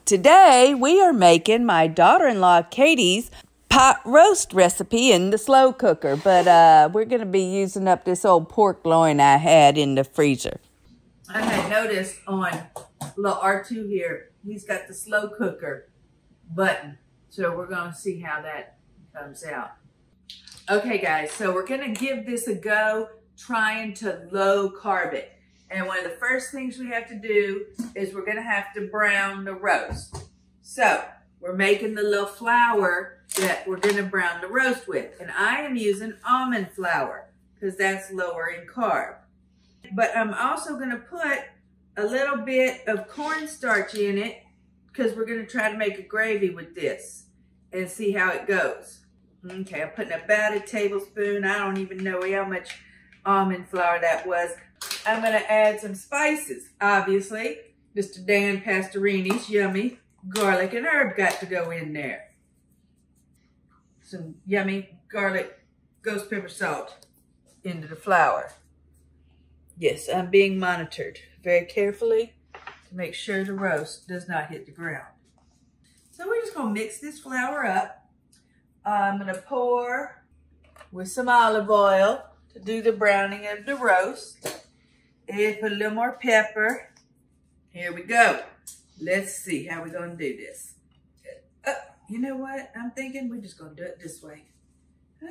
Today we are making my daughter-in-law Katie's pot roast recipe in the slow cooker, but we're going to be using up this old pork loin I had in the freezer. I had noticed on little R2 here, he's got the slow cooker button, so we're going to see how that comes out. Okay guys, so we're going to give this a go trying to low carb it. And one of the first things we have to do is we're going to have to brown the roast. So we're making the little flour that we're going to brown the roast with. And I am using almond flour because that's lower in carb. But I'm also going to put a little bit of cornstarch in it because we're going to try to make a gravy with this and see how it goes. Okay, I'm putting about a tablespoon. I don't even know how much almond flour that was. I'm going to add some spices, obviously. Mr. Dan Pastorini's yummy garlic and herb got to go in there. Some yummy garlic ghost pepper salt into the flour. Yes, I'm being monitored very carefully to make sure the roast does not hit the ground. So we're just going to mix this flour up. I'm going to pour with some olive oil to do the browning of the roast. And put a little more pepper. Here we go. Let's see how we're going to do this. You know what? I'm thinking we're just going to do it this way.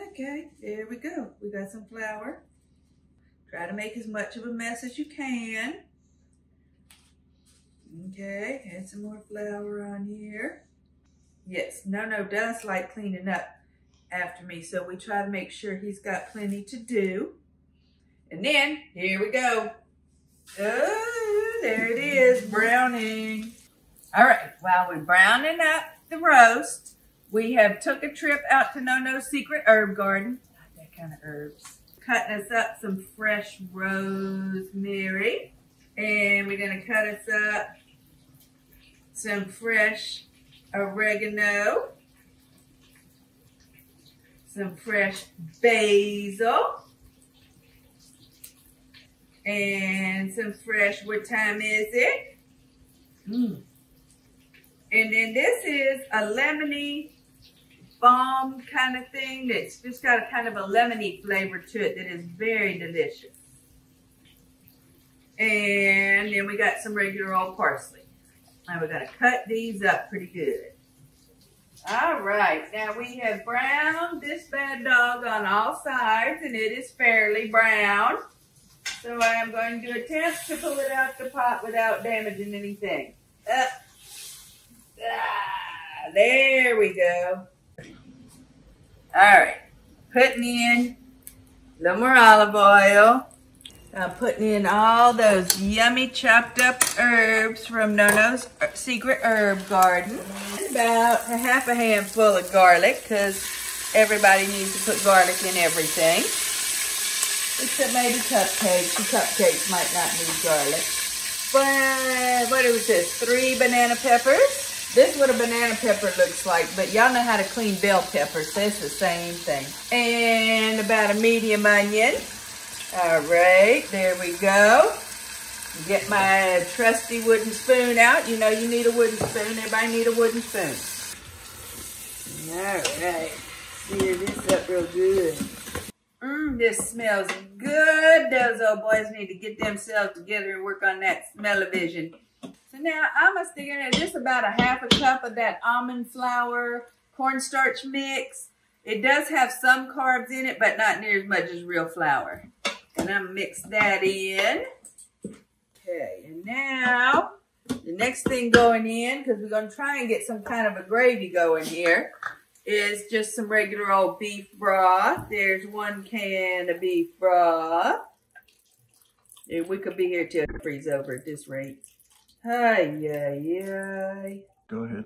Okay, there we go. We got some flour. Try to make as much of a mess as you can. Okay, add some more flour on here. Yes, Nonna does like cleaning up after me, so we try to make sure he's got plenty to do. And then, here we go. Oh, there it is, browning. All right, while we're browning up the roast, we have took a trip out to Nonna's secret herb garden. Not that kind of herbs. Cutting us up some fresh rosemary. And we're going to cut us up some fresh oregano. Some fresh basil. And some fresh, what time is it? And then this is a lemony balm kind of thing that's just got a kind of a lemony flavor to it that is very delicious. And then we got some regular old parsley. And we're going to cut these up pretty good. All right, now we have browned this bad dog on all sides and it is fairly brown. So I am going to attempt to pull it out the pot without damaging anything. There we go. All right, putting in a little more olive oil. I'm putting in all those yummy chopped up herbs from Nonna's secret herb garden. About a half a handful of garlic because everybody needs to put garlic in everything. Except maybe cupcakes. The cupcakes might not need garlic. But what was this? 3 banana peppers. This is what a banana pepper looks like, but y'all know how to clean bell peppers, so it's the same thing. And about a medium onion. All right, there we go. Get my trusty wooden spoon out. You know you need a wooden spoon. Everybody need a wooden spoon. All right, sear this up real good. This smells good. Those old boys need to get themselves together and work on that smell-o-vision. So now I'm sticking in just about a half a cup of that almond flour cornstarch mix. It does have some carbs in it, but not near as much as real flour. And I'm gonna mix that in. Okay, and now the next thing going in, because we're gonna try and get some kind of a gravy going here, is just some regular old beef broth. There's 1 can of beef broth. We could be here till it freezes over at this rate. Ay. Go ahead.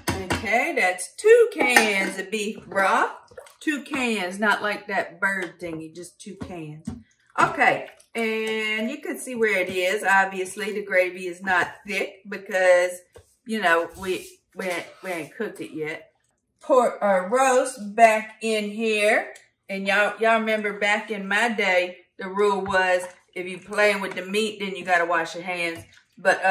Okay, that's 2 cans of beef broth. 2 cans, not like that bird thingy, just 2 cans. Okay, and you can see where it is. Obviously, the gravy is not thick because, you know, we ain't cooked it yet. Pour our roast back in here. And y'all remember back in my day, the rule was if you playing with the meat, then you got to wash your hands. But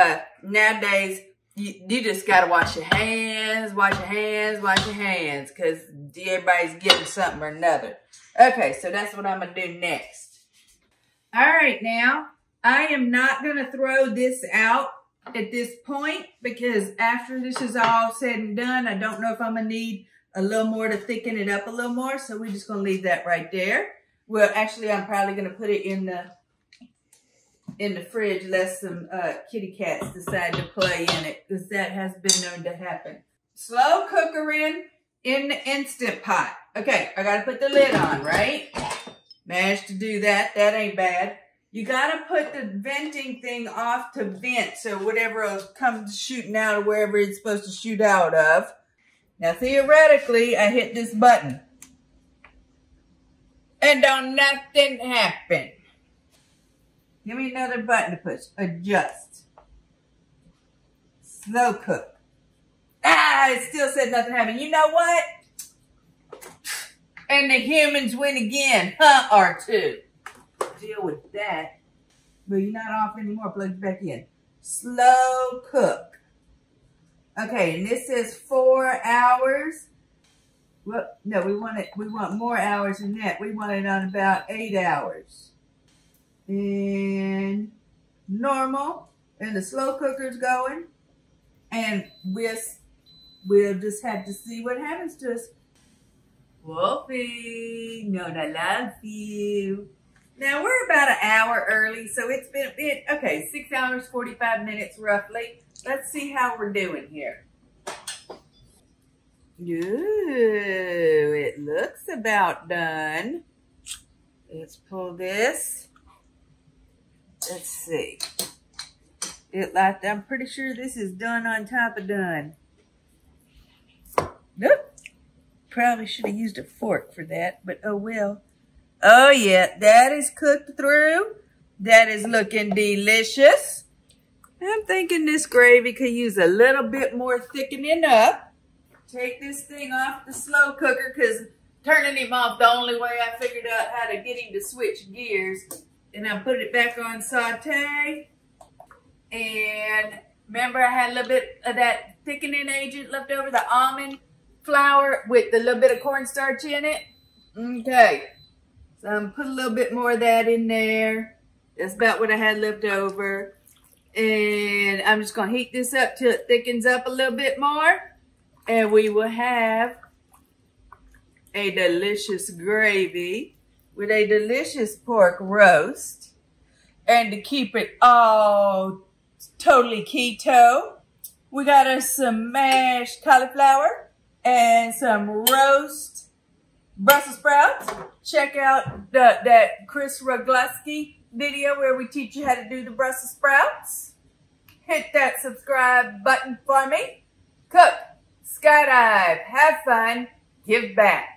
nowadays, You just gotta wash your hands, wash your hands, wash your hands, because everybody's getting something or another. Okay, so that's what I'm gonna do next. All right, now I am not gonna throw this out at this point, because after this is all said and done, I don't know if I'm gonna need a little more to thicken it up a little more, so we're just gonna leave that right there. Well, actually, I'm probably gonna put it in the fridge, lest some kitty cats decide to play in it, because that has been known to happen. Slow cooker in the Instant Pot. Okay, I gotta put the lid on, right? Managed to do that. That ain't bad. You gotta put the venting thing off to vent, so whatever comes shooting out of wherever it's supposed to shoot out of. Now, theoretically, I hit this button, and don't nothing happen. Give me another button to push. Adjust. Slow cook. It still said nothing happened. You know what? And the humans win again. R2. Deal with that. But you're not off anymore. Plug it back in. Slow cook. Okay, and this says 4 hours. Well, no, we want more hours than that. We want it on about 8 hours. And normal, and the slow cooker's going, and we'll just have to see what happens to us. Wolfie, Nonna loves you. Now we're about an hour early, so it's been a bit, okay, 6 hours, 45 minutes roughly. Let's see how we're doing here. Ooh, it looks about done. Let's pull this. Let's see. I'm pretty sure this is done on top of done. Nope. Probably should have used a fork for that, but oh well. Oh yeah, that is cooked through. That is looking delicious. I'm thinking this gravy could use a little bit more thickening up. Take this thing off the slow cooker, because turning him off the only way I figured out how to get him to switch gears. And I put it back on saute. And remember, I had a little bit of that thickening agent left over, the almond flour with a little bit of cornstarch in it. Okay. So I'm going to put a little bit more of that in there. That's about what I had left over. And I'm just going to heat this up till it thickens up a little bit more. And we will have a delicious gravy with a delicious pork roast. And to keep it all totally keto, we got us some mashed cauliflower and some roast Brussels sprouts. Check out that Chris Roglaski video where we teach you how to do the Brussels sprouts. Hit that subscribe button for me. Cook, skydive, have fun, give back.